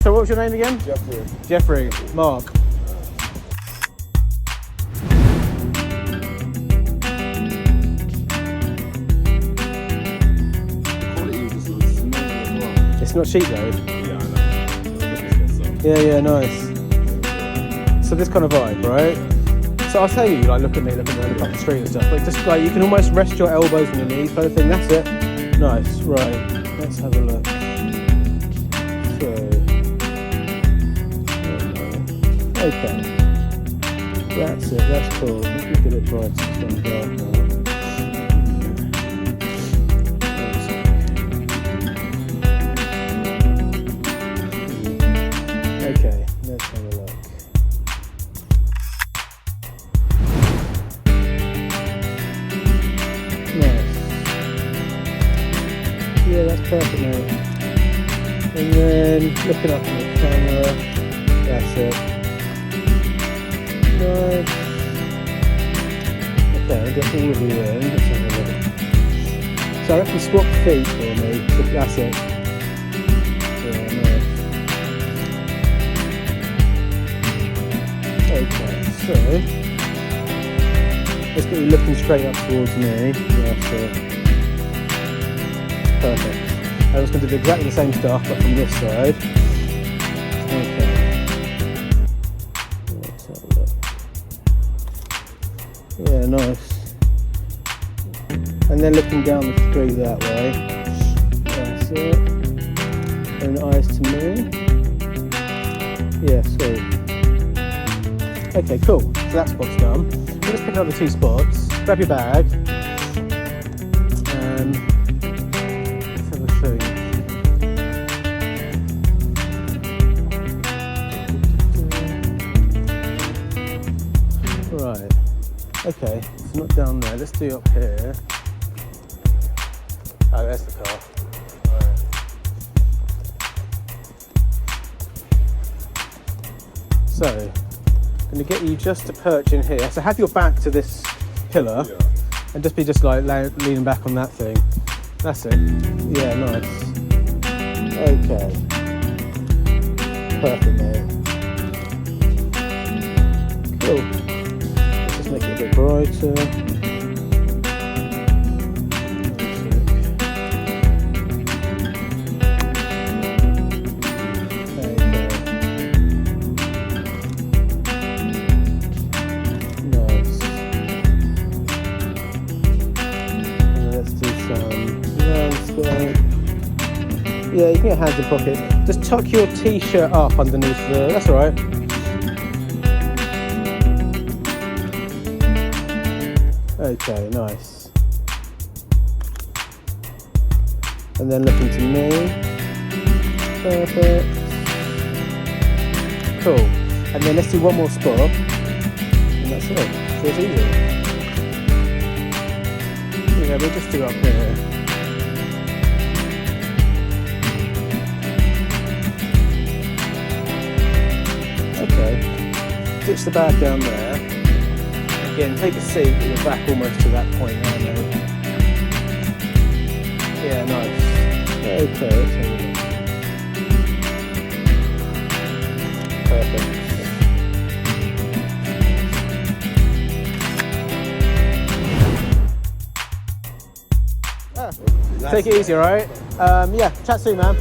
So what was your name again? Jeffrey. Jeffrey. Mark. It's not cheap though. Yeah, I know. Yeah, nice. So this kind of vibe, right? So I'll tell you, like, look at me, look up the street and stuff. But just like, you can almost rest your elbows on your knees, kind of thing. That's it. Nice. Right. Let's have a look. So. Okay. That's it. That's cool. Let me get it bright so it's going dark now. Okay, let's have a look. Nice. Yeah, that's perfect, mate. And then looking up in the camera, that's it. Nice. Okay, I'll get all of you in. Let's have a look. So I reckon swap feet for me. So that's it. Yeah, nice. Okay, so let's get you looking straight up towards me. That's it. Perfect. I was going to do exactly the same stuff, but from this side. Okay. Let's have a look. Yeah, nice. And then looking down the street that way. That's it. And eyes to me. Yeah, sweet. Okay, cool. So that spot's done. We'll just pick up the two spots. Grab your bag. Let's have a show you. Right. Okay, it's not down there. Let's do up here. Oh, there's the car. Right. So, I'm going to get you just to perch in here. So have your back to this pillar, and just like leaning back on that thing. That's it. Yeah, nice. Okay. Perfect, mate. Cool. Let's just make it a bit brighter. Yeah, you can get hands in pockets. Just tuck your t-shirt up underneath the... That's alright. Okay, nice. And then looking to me. Perfect. Cool. And then let's do one more spot. And that's it. So it's easy. Yeah, we'll just do it up here. Okay, ditch the bag down there. Again, take a seat with your back almost to that point, aren't you? Yeah, nice. Okay, let's have a look. Perfect. Take it easy, alright? Yeah, chat soon, man.